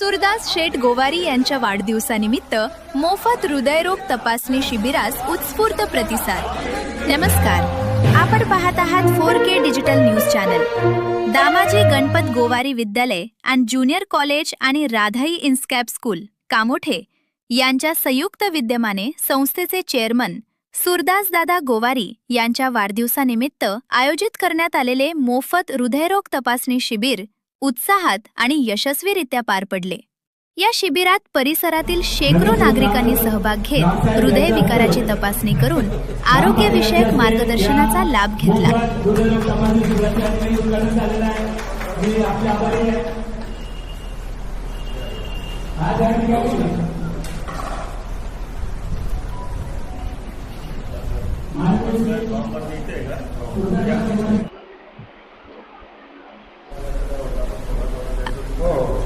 सुरदास शेठ गोवारी यांच्या वाढदिवसानिमित्त मोफत हृदयरोग तपासणी शिबिरास उत्स्फूर्त प्रतिसाद। नमस्कार, आपण पाहत आहात 4K digital news channel. Damaji Ganpat Gowari विद्यालय अँड ज्युनियर कॉलेज आणि राधाई इन्स्कॅप स्कूल कामोठे यांच्या संयुक्त विद्यमाने संस्थेचे चेअरमन सुरदास दादा गोवारी यांच्या वाढदिवसानिमित्त आयोजित करण्यात आलेले मोफत हृदयरोग तपासणी शिबिर उत्साहात आणि यशस्वीरित्या पार पडले। या शिबिरात परिसरातील शेकडो नागरिकांनी सहभाग घेत हृदयविकाराची तपासणी करून आरोग्यविषयक मार्गदर्शनाचा लाभ घेतला।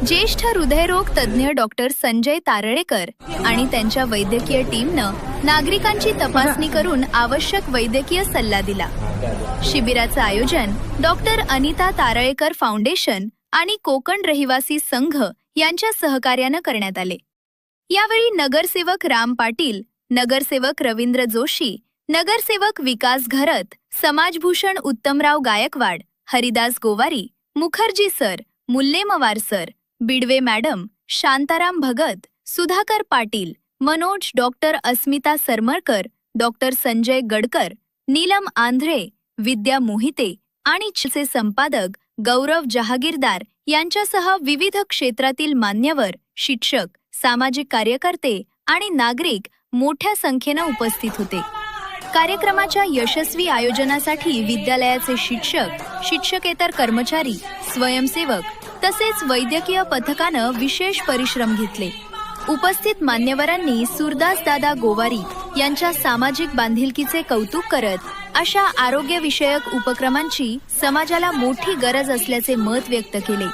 ज्येष्ठ हृदयरोग तज्ज्ञ डॉक्टर संजय तारळेकर आणि त्यांच्या वैद्यकीय टीमनं नागरिकांची तपासणी करून आवश्यक वैद्यकीय सल्ला दिला। शिबिराचं आयोजन डॉक्टर अनिता तारळेकर फाउंडेशन आणि कोकण रहिवासी संघ यांच्या सहकार्यानं करण्यात आले। यावेळी नगरसेवक राम पाटील, नगरसेवक रवींद्र जोशी, नगरसेवक विकास घरत, समाजभूषण Uttamrao Gaikwad, Haridas Gowari, Mukherjee sir, Mullemwar sir, Bidwe madam, Shantaram Bhagat, Sudhakar Patil, Manoj, doctor Asmita Saramalkar, doctor Sanjay Gadkar, Neelam Andhre, Vidya Mohite आणि चे संपादक गौरव जहागीरदार यांच्यासह विविध क्षेत्रातील मान्यवर, शिक्षक, सामाजिक कार्यकर्ते आणि नागरिक मोठ्या संख्येने उपस्थित होते। कार्यक्रमाच्या यशस्वी आयोजनासाठी विद्यालयाचे शिक्षक, शिक्षकेतर कर्मचारी, स्वयंसेवक तसेच वैद्यकीय पथकानं विशेष परिश्रम घेतले। उपस्थित मान्यवरांनी सुरदास दादा गोवारी यांच्या सामाजिक बांधिलकीचे कौतुक करत अशा आरोग्यविषयक उपक्रमांची समाजाला मोठी गरज असल्याचे मत व्यक्त केले।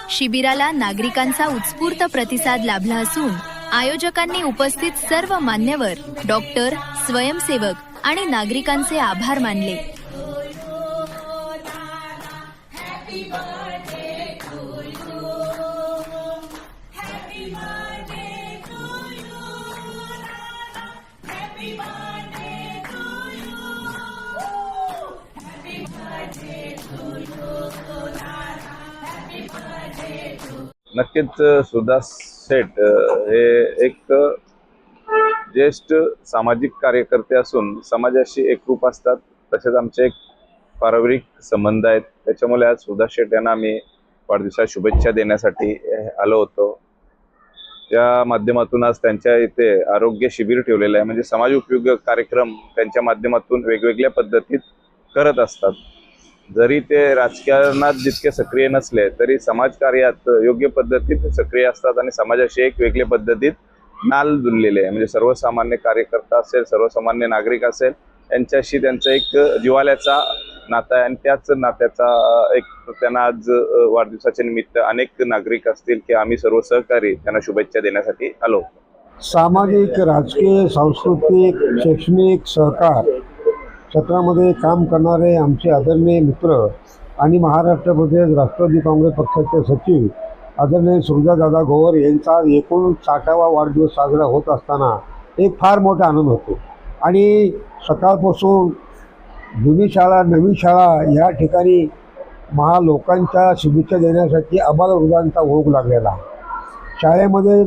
शिबिराला नागरिकांचा उत्स्फूर्त प्रतिसाद लाभला असून आयोजकांनी उपस्थित सर्व मान्यवर, डॉक्टर, स्वयंसेवक आणि नागरिकांचे आभार मानले। नक्कीच सुरदास शेठ हे एक ज्येष्ठ सामाजिक कार्यकर्ते असून समाजाशी एकरूप असतात। तसेच आमचे एक पारिवारिक संबंध आहेत। त्याच्यामुळे आज सुरदास शेठ यांना आम्ही वाढदिवसाच्या शुभेच्छा देण्यासाठी आलो होतो। त्या माध्यमातून आज त्यांच्या इथे आरोग्य शिबिर ठेवलेलं आहे। म्हणजे समाज उपयोगी कार्यक्रम त्यांच्या माध्यमातून वेगवेगळ्या पद्धतीत करत असतात। जरी ते राजकारणात जितके सक्रिय नसले तरी समाजकार्यात योग्य पद्धतीत सक्रिय असतात आणि समाजाशी एक वेगळ्या पद्धतीत नाल जुळलेले आहे। म्हणजे सर्वसामान्य कार्यकर्ता असेल, सर्वसामान्य नागरिक असेल, यांच्याशी त्यांचा एक जिव्हाळ्याचा नाता आहे आणि त्याच नात्याचा एक त्यांना आज वाढदिवसाच्या निमित्त अनेक नागरिक असतील की आम्ही सर्व सहकारी त्यांना शुभेच्छा देण्यासाठी आलो। सामाजिक, राजकीय, सांस्कृतिक, शैक्षणिक सहकार क्षेत्रामध्ये काम करणारे आमचे आदरणीय मित्र आणि महाराष्ट्र प्रदेश राष्ट्रवादी काँग्रेस पक्षाचे सचिव आदरणीय सुरदास दादा गोवारी यांचा 59वा वाढदिवस साजरा होत असताना एक फार मोठा आनंद होतो। आणि सकाळपासून जुनी शाळा, नवी शाळा या ठिकाणी लोकांच्या शुभेच्छा देण्यासाठी आबालवृद्धांचा ओघ लागलेला। शाळेमध्ये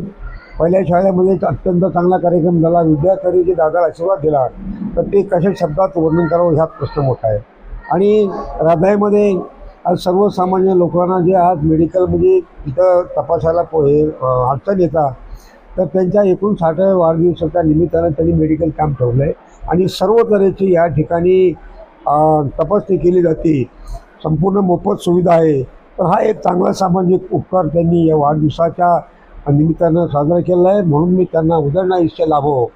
पहिल्या शाळेमध्ये अत्यंत चांगला कार्यक्रम झाला। विद्यार्थ्यांनी जे दादाला आशीर्वाद दिला तर ते कशा शब्दात वर्णन करावं ह्यात प्रश्न मोठा आहे। आणि राधाईमध्ये आज सर्वसामान्य लोकांना जे आज मेडिकलमध्ये तिथं तपासायला अडचण येतात तर त्यांच्या 59व्या वाढदिवसाच्या निमित्तानं त्यांनी मेडिकल कॅम्प ठेवलं आहे आणि सर्व तऱ्हेची या ठिकाणी तपासणी केली जाते। संपूर्ण मोफत सुविधा आहे। तर हा एक चांगला सामाजिक उपकार त्यांनी या वाढदिवसाच्या निमित्तानं साजरा केला आहे। म्हणून मी त्यांना उदंड आयुष्य लाभो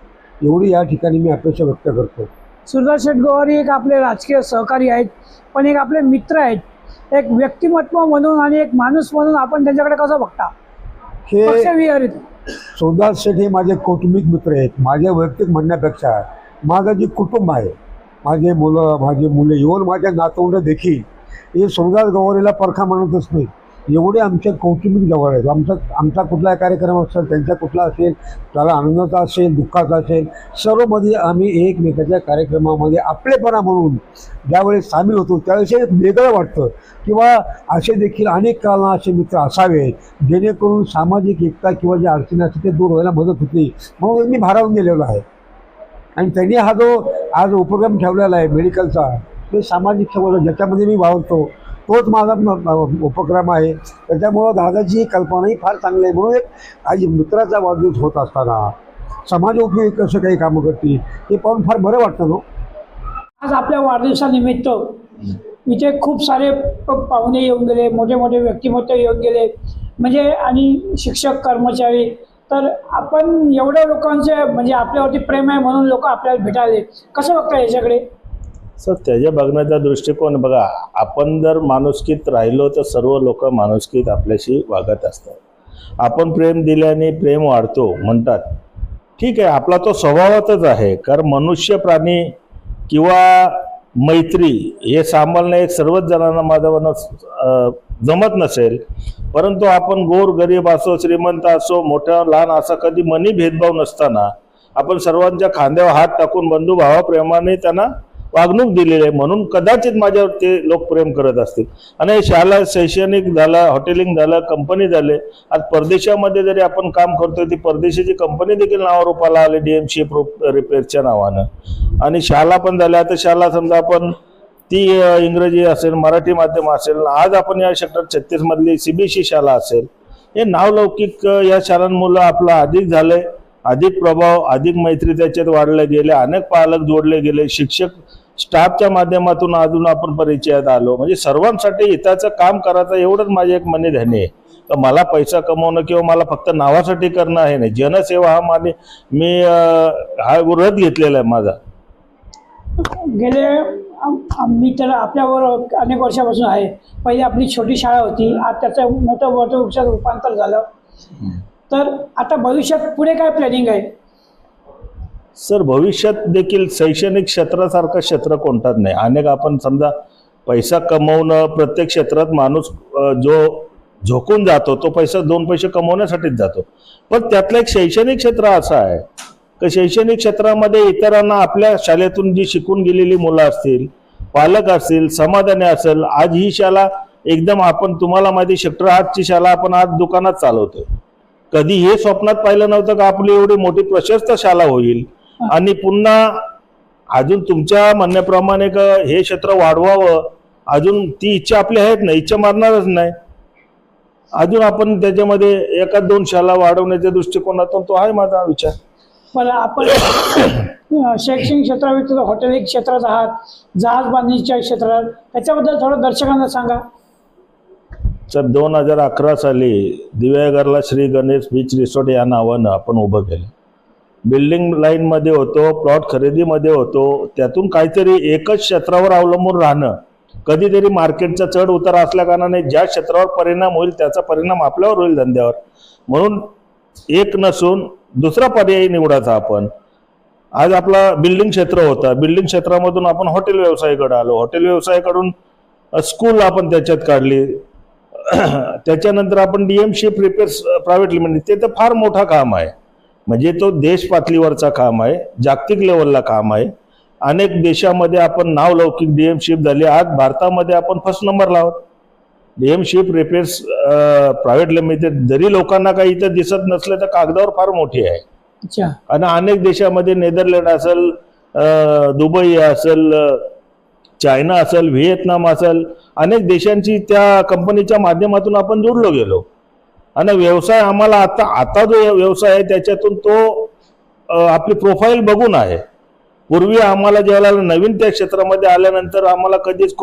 एवढी या ठिकाणी मी अपेक्षा व्यक्त करतो। सुरदास शेठ गोवारी एक आपले राजकीय सहकारी आहेत, पण एक आपले मित्र आहेत। एक व्यक्तिमत्व म्हणून आणि एक माणूस म्हणून आपण त्यांच्याकडे कसं बघता? हे सुरदास शेठ हे माझे कौटुंबिक मित्र आहेत। माझ्या वैयक्तिक म्हणण्यापेक्षा माझं जे कुटुंब आहे, माझे मुलं, माझे मुले, इव्हन माझ्या नातवंड देखील हे सुरदास गोवारीला परखा मानतच नाही। एवढे आमचे कौटुंबिक जवळ आहेत. आमचा कुठलाही कार्यक्रम असेल, त्यांचा कुठला असेल, त्याला आनंदाचा असेल, दुःखाचा असेल, सर्वमध्ये आम्ही एकमेकाच्या कार्यक्रमामध्ये आपलेपणा म्हणून ज्यावेळेस सामील होतो त्यावेळेस एक वेगळं वाटतं. किंवा असे देखील अनेक काळाला असे मित्र असावे जेणेकरून सामाजिक एकता किंवा जे अडचणी असते ते दूर व्हायला मदत होती. म्हणून मी भारावून गेलेलो आहे. आणि त्यांनी हा जो आज उपक्रम ठेवलेला आहे मेडिकलचा, ते सामाजिक सेवा ज्याच्यामध्ये मी वावरतो तोच माझा उपक्रम आहे. त्याच्यामुळं दादाची कल्पनाही फार चांगली आहे. म्हणून एक आज मित्राचा वाढदिवस होत असताना समाजोपयोगी कसं काही कामं करतील हे पाहून फार बरं वाटतं ना. आज आपल्या वाढदिवसानिमित्त इथे खूप सारे पाहुणे येऊन गेले, मोठे मोठे व्यक्तिमत्व येऊन गेले, म्हणजे आणि शिक्षक कर्मचारी. तर आपण एवढ्या लोकांचे म्हणजे आपल्यावरती प्रेम आहे म्हणून लोक आपल्याला भेटायले, कसं बघता याच्याकडे? सर त्याच्या बघण्याचा दृष्टिकोन बघा, आपण जर माणुसकीत राहिलो तर सर्व लोक माणुसकीत आपल्याशी वागत असतात. आपण प्रेम दिल्याने प्रेम वाढतो म्हणतात, ठीक आहे, आपला तो स्वभावातच आहे. कारण मनुष्य प्राणी किंवा मैत्री हे सांभाळणं एक सर्वच जणांना माझं जमत नसेल. परंतु आपण गोर गरीब असो, श्रीमंत असो, मोठा लहान असा कधी मनी भेदभाव नसताना आपण सर्वांच्या खांद्यावर हात टाकून बंधुभावाप्रेमाने त्यांना वागणूक दिलेली आहे. म्हणून कदाचित माझ्यावर ते लोक प्रेम करत असतील. आणि शाळा शैक्षणिक झालं, हॉटेलिंग झालं, कंपनी झाले. आज परदेशामध्ये जरी आपण काम करतोय ती परदेशाची कंपनी देखील नावारूपाला आली DMship रिपेअरच्या नावानं. आणि शाळा पण झाल्या. आता शाळा समजा आपण ती इंग्रजी असेल, मराठी माध्यम असेल, आज आपण या सेक्टर 36 मधली CBSE शाळा असेल, हे नावलौकिक या शाळांमुळे आपलं अधिक झालंय. अधिक प्रभाव, अधिक मैत्री त्याच्यात वाढले गेले, अनेक पालक जोडले गेले, शिक्षक स्टाफच्या माध्यमातून अजून आपण परिचयात आलो. म्हणजे सर्वांसाठी हिताचं काम करायचं एवढंच माझे एक मनी ध्यानी आहे. तर मला पैसा कमवणं किंवा मला फक्त नावासाठी करणं आहे नाही. जनसेवा हा मी हा व्रत घेतलेला आहे माझा. गेले मी तर आपल्यावर अनेक वर्षापासून आहे. पहिली आपली छोटी शाळा होती, आज त्याचं मोठं वृक्षात रूपांतर झालं. तर आता भविष्यात पुढे काय प्लॅनिंग आहे? सर भविष्यात देखील शैक्षणिक क्षेत्रासारखं क्षेत्र कोणताच नाही. अनेक आपण समजा पैसा कमवणं, प्रत्येक क्षेत्रात माणूस जो झोकून जातो तो पैसा 2 पैसे कमवण्यासाठीच जातो. पण त्यातलं एक शैक्षणिक क्षेत्र असं आहे की शैक्षणिक क्षेत्रामध्ये इतरांना आपल्या शाळेतून जी शिकून गेलेली मुलं असतील, पालक असतील, समाधानी असेल. आज ही शाळा एकदम आपण तुम्हाला माहिती सेक्टर 8ची शाळा आपण आज दुकानात चालवतोय. कधी हे स्वप्नात पाहिलं नव्हतं का आपली एवढी मोठी प्रशस्त शाळा होईल. आणि पुन्हा अजून तुमच्या म्हणण्याप्रमाणे हे क्षेत्र वाढवावं, अजून ती इच्छा आपली आहेत ना, इच्छा मारणारच नाही. अजून आपण त्याच्यामध्ये 1-2 शाळा वाढवण्याच्या दृष्टिकोनातून तो आहे माझा विचार. पण आपण शैक्षणिक क्षेत्राव्यतिरिक्त हॉटेलिंग क्षेत्रात आहात, जहाज बांधणीच्या क्षेत्रात, त्याच्याबद्दल थोडं दर्शकांना सांगा. सर 2011 साली दिव्यागरला श्री गणेश बीच रिसॉर्ट या नावानं आपण उभं केलं. बिल्डिंग लाईनमध्ये होतो, प्लॉट खरेदीमध्ये होतो. त्यातून काहीतरी एकच क्षेत्रावर अवलंबून राहणं, कधीतरी मार्केटचा चढ उतार असल्या कारणाने ज्या क्षेत्रावर परिणाम होईल त्याचा परिणाम आपल्यावर होईल धंद्यावर. म्हणून एक नसून दुसरा पर्याय निवडायचा आपण. आज आपला बिल्डिंग क्षेत्र होता, बिल्डिंग क्षेत्रामधून आपण हॉटेल व्यवसायाकडे आलो, हॉटेल व्यवसायाकडून स्कूल आपण त्याच्यात काढली. त्याच्यानंतर आपण DMship रिपेअर्स प्रायव्हेट लिमिटेड, ते तर फार मोठा काम आहे. म्हणजे तो देश पातळीवरचा काम आहे, जागतिक लेवलला काम आहे. अनेक देशामध्ये आपण नावलौकिक DMship झाली. आज भारतामध्ये आपण फर्स्ट नंबरला आहोत. DMship रिपेअर्स प्रायव्हेट लिमिटेड जरी लोकांना काही इथं दिसत नसलं तर कागदावर फार मोठी आहे. अच्छा. आणि अनेक देशामध्ये नेदरलँड असेल, दुबई असेल, चायना असेल, व्हिएतनाम असेल, अनेक देशांची त्या कंपनीच्या माध्यमातून आपण जोडलो गेलो. आणि व्यवसाय आम्हाला आता जो व्यवसाय आहे त्याच्यातून तो आपली प्रोफाईल बघून आहे. पूर्वी आम्हाला ज्यावेळेला नवीन त्या क्षेत्रामध्ये आल्यानंतर आम्हाला कधीच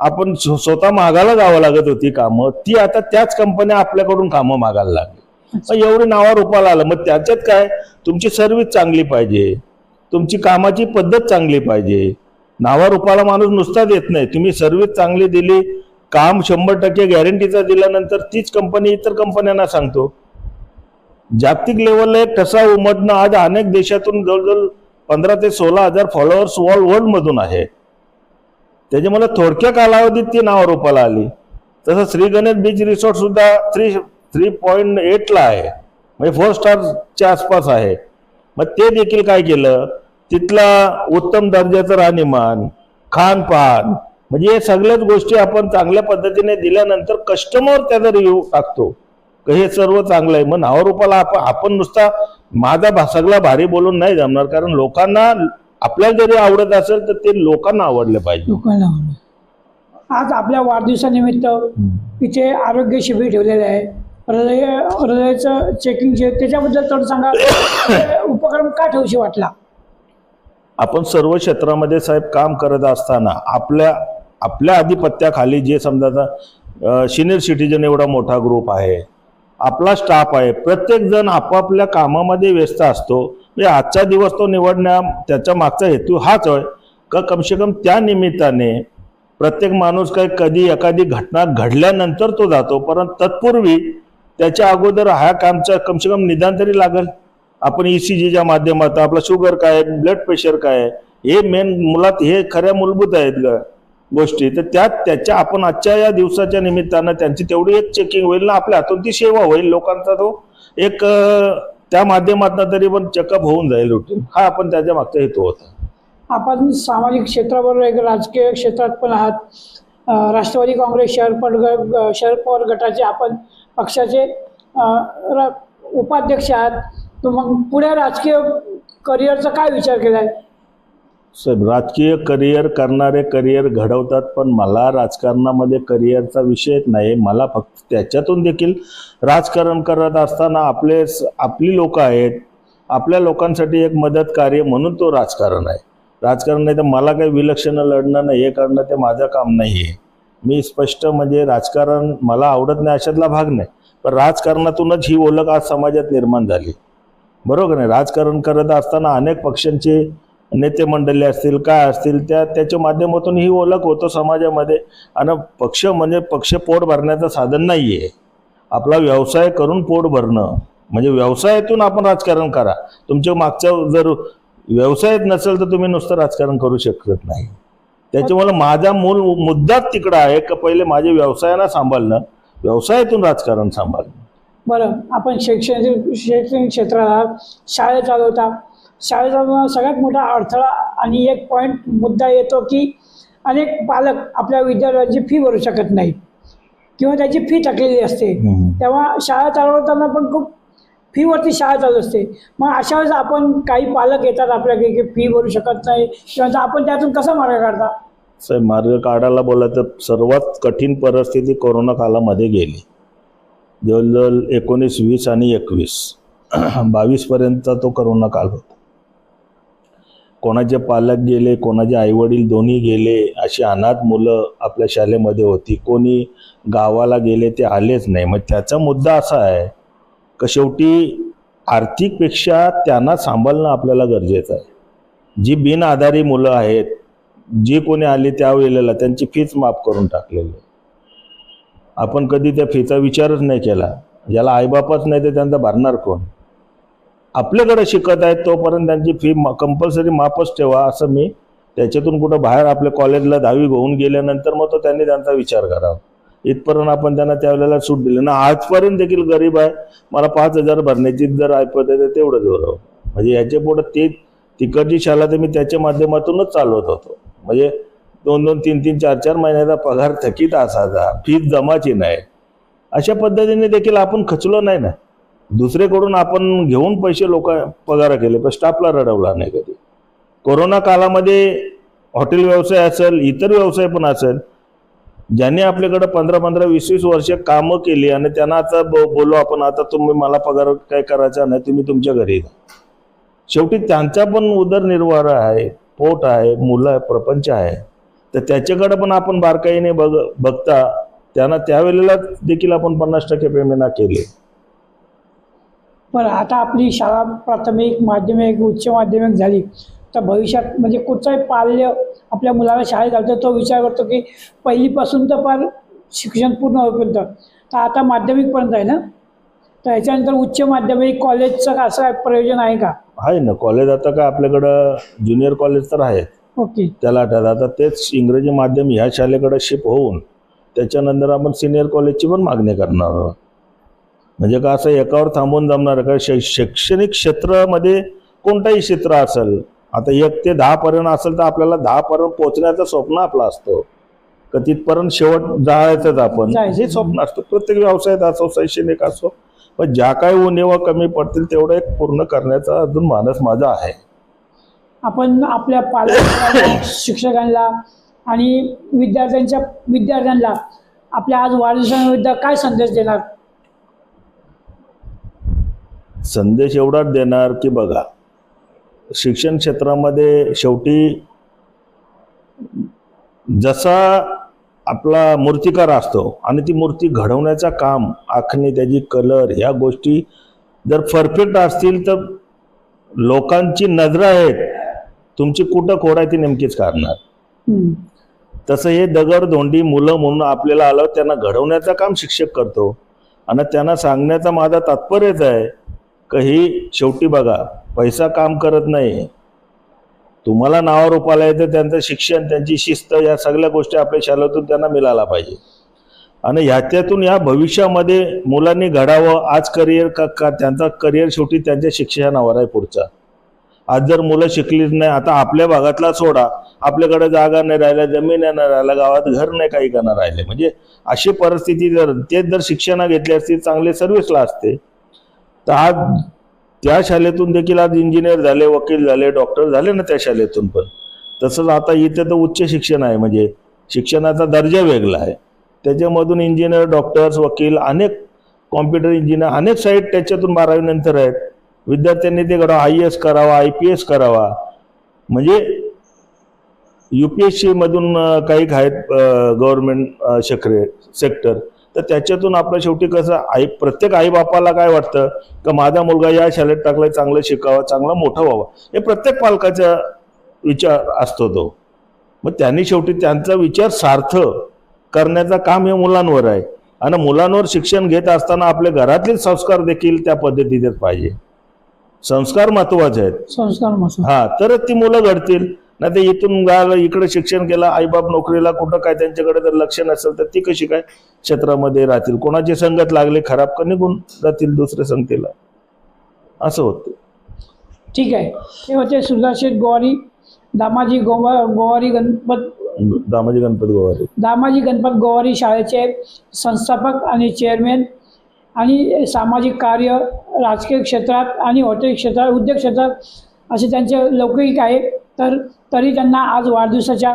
आपण स्वतः मागायला जावं लागत होती कामं, ती आता त्याच कंपन्या आपल्याकडून कामं मागायला लागली. एवढी नावारूपाला आलं. मग त्याच्यात काय, तुमची सर्व्हिस चांगली पाहिजे, तुमची कामाची पद्धत चांगली पाहिजे. नावारूपाला माणूस नुसता देत नाही, तुम्ही सर्व्हिस चांगली दिली, काम 100% गॅरंटीचा दिल्यानंतर तीच कंपनी इतर कंपन्यांना सांगतो. जागतिक लेवलला एक ठसा उमटणं. आज अनेक देशातून जवळजवळ 15 ते 16 हजार फॉलोअर्स वर्ल्ड मधून आहे. त्याच्यामुळे थोडक्या कालावधीत ती नावारूपाला आली. तसं श्री गणेश बीच रिसॉर्ट सुद्धा 3.8ला आहे, म्हणजे 4 स्टारच्या आसपास आहे. मग ते देखील काय केलं, तिथला उत्तम दर्जाचं राहणीमान, खानपान, म्हणजे हे सगळ्याच गोष्टी आपण चांगल्या पद्धतीने दिल्यानंतर कस्टमर त्याचा रिव्ह्यू टाकतो की हे सर्व चांगलं आहे. मग नावारूपाला आपण नुसता माझा सगळा भारी बोलून नाही जमणार, कारण लोकांना आपल्याला जरी आवडत असेल तर ते लोकांना आवडले पाहिजे. लोकांना आवडेल. आज आपल्या वाढदिवसानिमित्त इथे आरोग्य शिबिर ठेवलेलं आहे, हृदयाचं चेकिंग त्याच्याबद्दल थोडं सांगा. उपक्रम का ठेवशी वाटला? आपण सर्व क्षेत्रामध्ये साहेब काम करत असताना आपल्या आधिपत्याखाली जे समजा सिनियर सिटीजन एवढा मोठा ग्रुप आहे, आपला स्टाफ आहे, प्रत्येक जण आपापल्या कामामध्ये व्यस्त असतो. म्हणजे आजचा दिवस तो निवडण्या त्याच्या मागचा हेतू हाच आहे का कमसे कम त्या निमित्ताने प्रत्येक माणूस काय कधी एखादी घटना घडल्यानंतर तो जातो, परंतु तत्पूर्वी त्याच्या अगोदर हा कामचा कमसे कम निदान तरी लागेल. आपण ECGच्या माध्यमातून आपला शुगर काय, ब्लड प्रेशर काय, हे मेन मुळात हे खऱ्या मूलभूत आहेत गोष्टी. तर त्याच्या आपण आजच्या या दिवसाच्या निमित्तानं त्यांची तेवढी एक चेकिंग होईल ना, आपल्या हातून ती सेवा होईल, लोकांचा तो एक त्या माध्यमातून तरी पण चेकअप होऊन जाईल रुटीन. हा आपण त्याच्या मागचा हेतू होता. आपण सामाजिक क्षेत्राबरोबर एक राजकीय क्षेत्रात पण आहात. राष्ट्रवादी काँग्रेस शरद पवार गटाचे आपण पक्षाचे उपाध्यक्ष आहात. तर मग पुढे राजकीय करिअरचा काय विचार केलाय? साहेब, राजकीय करिअर करणारे करिअर घडवतात, पण मला राजकारणामध्ये करिअरचा विषयच नाही. मला फक्त त्याच्यातून देखील राजकारण करत असताना आपली लोक आहेत, आपल्या लोकांसाठी एक मदत कार्य म्हणून तो राजकारण आहे. राजकारण नाही तर मला काही विलक्षण लढणं नाही, हे करणं ते माझं काम नाही आहे. मी स्पष्ट म्हणजे राजकारण मला आवडत नाही अशातला भाग नाही, पण राजकारणातूनच ही ओळख आज समाजात निर्माण झाली. बरोबर नाही? राजकारण करत असताना अनेक पक्षांचे नेते मंडळी असतील काय असतील त्याच्या माध्यमातून ही ओळख होतो समाजामध्ये. आणि पक्ष म्हणजे पक्ष पोट भरण्याचं साधन नाही आहे. आपला व्यवसाय करून पोट भरणं म्हणजे व्यवसायातून आपण राजकारण करा. तुमच्या मागच्या जर व्यवसायात नसेल तर तुम्ही नुसतं राजकारण करू शकत नाही. त्याच्यामुळे माझा मूल मुद्दाच तिकडं आहे की पहिले माझे व्यवसायाला सांभाळणं, व्यवसायातून राजकारण सांभाळणं. बरं, आपण शैक्षणिक क्षेत्राला शाळा चालवता. शाळा चालवताना सगळ्यात मोठा अडथळा आणि एक पॉईंट मुद्दा येतो की अनेक पालक आपल्या विद्यार्थ्यांची फी भरू शकत नाहीत किंवा त्याची फी थकलेली असते. तेव्हा शाळा चालवताना पण खूप फीवरती शाळा चालू असते. मग अशा वेळेस आपण काही पालक येतात आपल्याकडे की फी भरू शकत नाही, किंवा आपण त्यातून कसा मार्ग काढता? साहेब, मार्ग काढायला बोला तर सर्वात कठीण परिस्थिती कोरोना कालामध्ये गेली. जवळजवळ 19, 20 आणि 21, 22पर्यंत तो कोरोना काल होता. कोणाचे पालक गेले, कोणाचे आईवडील दोन्ही गेले, अशी अनाथ मुलं आपल्या शाळेमध्ये होती. कोणी गावाला गेले ते आलेच नाही. मग त्याचा मुद्दा असा आहे की शेवटी आर्थिकपेक्षा त्यांना सांभाळणं आपल्याला गरजेचं आहे. जी बिनआधारी मुलं आहेत, जी कोणी आली त्यावेळेला त्यांची फीच माफ करून टाकलेली. आपण कधी त्या फीचा विचारच नाही केला. ज्याला आईबापच नाही तर त्यांचा भरणार कोण? आपल्याकडे शिकत आहेत तोपर्यंत त्यांची फी कंपल्सरी माफच ठेवा, असं मी त्याच्यातून कुठं बाहेर आपल्या कॉलेजला 10वी होऊन गेल्यानंतर मग तो त्यांनी त्यांचा विचार करावा. इथपर्यंत आपण त्यांना त्यावेळेला सूट दिली ना. आजपर्यंत देखील गरीब आहे, मला 5,000 भरण्याची जर ऐपत आहे तर तेवढं जोरावं. म्हणजे याच्या पुढं ते तिकडची शाळा तर मी त्याच्या माध्यमातूनच चालवत होतो. म्हणजे 2-2, 3-3, 4-4 महिन्याचा पगार थकीत असायचा, फीस जमाची नाही. अशा पद्धतीने देखील आपण खचलो नाही ना. दुसरेकडून आपण घेऊन पैसे पगार केले, पण स्टाफला रडवला नाही कधी. कोरोना कालामध्ये हॉटेल व्यवसाय असेल, इतर व्यवसाय पण असेल, ज्यांनी आपल्याकडे 15-15, 20-20 वर्ष कामं केली आणि त्यांना आता बोलू आपण, आता तुम्ही मला पगार काय करायचा नाही, तुम्ही तुमच्या घरी जा. शेवटी त्यांचा पण उदरनिर्वाह आहे, पोट आहे, मुलं आहे, प्रपंच आहे. तर त्याच्याकडे पण आपण बारकाईने बघता त्यांना त्यावेळेला देखील आपण 50% पेमेंट केले. बरं, आता आपली शाळा प्राथमिक, माध्यमिक, उच्च माध्यमिक झाली तर भविष्यात म्हणजे कुठचाही पाल्य आपल्या मुलाला शाळेत घालतो तो विचार करतो की पहिलीपासून तर फार शिक्षण पूर्ण होईपर्यंत. तर आता माध्यमिकपर्यंत आहे ना, तर याच्यानंतर उच्च माध्यमिक कॉलेजचं असं काय प्रयोजन आहे का? आहे ना कॉलेज. आता काय आपल्याकडं ज्युनियर कॉलेज तर आहेत. ओके. त्याला आता तेच इंग्रजी माध्यम ह्या शाळेकडे शिफ्ट होऊन त्याच्यानंतर आपण सिनियर कॉलेजची पण मागणी करणार आहोत. म्हणजे का असं एकावर थांबून जमणार का? शैक्षणिक क्षेत्रामध्ये कोणताही क्षेत्र असेल, आता 1 ते 10 पर्यंत असेल तर आपल्याला 10 पर्यंत पोहोचण्याचं स्वप्न आपलं असतो का तिथपर्यंत शेवट जायचंच आपण, हे स्वप्न असतं प्रत्येक व्यवसायात असो शैक्षणिक असो. पण ज्या काही उणीवा कमी पडतील तेवढं एक पूर्ण करण्याचा अजून मानस माझा आहे. आपण आपल्या पालकांना, शिक्षकांना आणि विद्यार्थ्यांना आपल्या आज वाढदिवसानिमित्त काय संदेश देणार? संदेश एवढाच देणार की बघा, शिक्षण क्षेत्रामध्ये शेवटी जसा आपला मूर्तिकार असतो आणि ती मूर्ती घडवण्याचं काम, आखणी, त्याची कलर, ह्या गोष्टी जर परफेक्ट असतील तर लोकांची नजर आहेत तुमची कुठं खोड आहे ती नेमकीच काढणार. तसं हे दगडधोंडी मुलं म्हणून आपल्याला आलं, त्यांना घडवण्याचं काम शिक्षक करतो. आणि त्यांना सांगण्याचा माझा तात्पर्यच आहे की ही शेवटी बघा, पैसा काम करत नाही. तुम्हाला नावारूपाला येतं त्यांचं शिक्षण, त्यांची शिस्त, या सगळ्या गोष्टी आपल्या शाळेतून त्यांना मिळायला पाहिजे. आणि ह्याच्यातून या भविष्यामध्ये मुलांनी घडावं. आज करिअर का त्यांचा करिअर शेवटी त्यांच्या शिक्षणावर आहे पुढचा. आज जर मुलं शिकलीच नाही, आता आपल्या भागातला सोडा, आपल्याकडे जागा नाही राहिल्या, जमीन नाही राहिल्या, गावात घर नाही, काही करणार राहिले. म्हणजे अशी परिस्थिती जर शिक्षण घेतली असती, चांगले सर्व्हिसला असते, तर आज त्या शाळेतून देखील आज इंजिनियर झाले, वकील झाले, डॉक्टर झाले ना त्या शाळेतून. पण तसंच आता इथे तर उच्च शिक्षण आहे, म्हणजे शिक्षणाचा दर्जा वेगळा आहे. त्याच्यामधून इंजिनियर, डॉक्टर्स, वकील, अनेक कॉम्प्युटर इंजिनियर, अनेक साईट त्याच्यातून 12वी नंतर आहेत. विद्यार्थ्यांनी ते करावं, IAS करावा, IPS करावा. म्हणजे UPSC मधून काही आहेत गव्हर्नमेंट सेक्टर, तर त्याच्यातून आपलं शेवटी कसं प्रत्येक आईबापाला काय वाटतं की माझा मुलगा या शाळेत टाकलाय, चांगलं शिकावं, चांगला मोठा व्हावा, हे प्रत्येक पालकाचा विचार असतो तो. मग त्यांनी शेवटी त्यांचा विचार सार्थ करण्याचं काम हे मुलांवर आहे. आणि मुलांवर शिक्षण घेत असताना आपल्या घरातील संस्कार देखील त्या पद्धतीनेच पाहिजे. संस्कार महत्वाचे आहेत. संस्कार तरच ती मुलं घडतील. नाही तर इथून गायला इकडे शिक्षण केलं, आईबाप नोकरीला, कुठं काय त्यांच्याकडे जर लक्ष नसेल तर ती कशी काय क्षेत्रामध्ये राहतील? कोणाची संगत लागली खराब का निघून जातील दुसऱ्या संगतीला, असं होतं. ठीक आहे. हे होते सुधाशेठ गोवारी, दामाजी गणपत गोवारी शाळेचे संस्थापक आणि चेअरमॅन, आणि सामाजिक कार्य, राजकीय क्षेत्रात आणि हॉटेल क्षेत्रात, उद्योग क्षेत्रात असे त्यांचे लौकिक आहे. तरी त्यांना आज वाढदिवसाच्या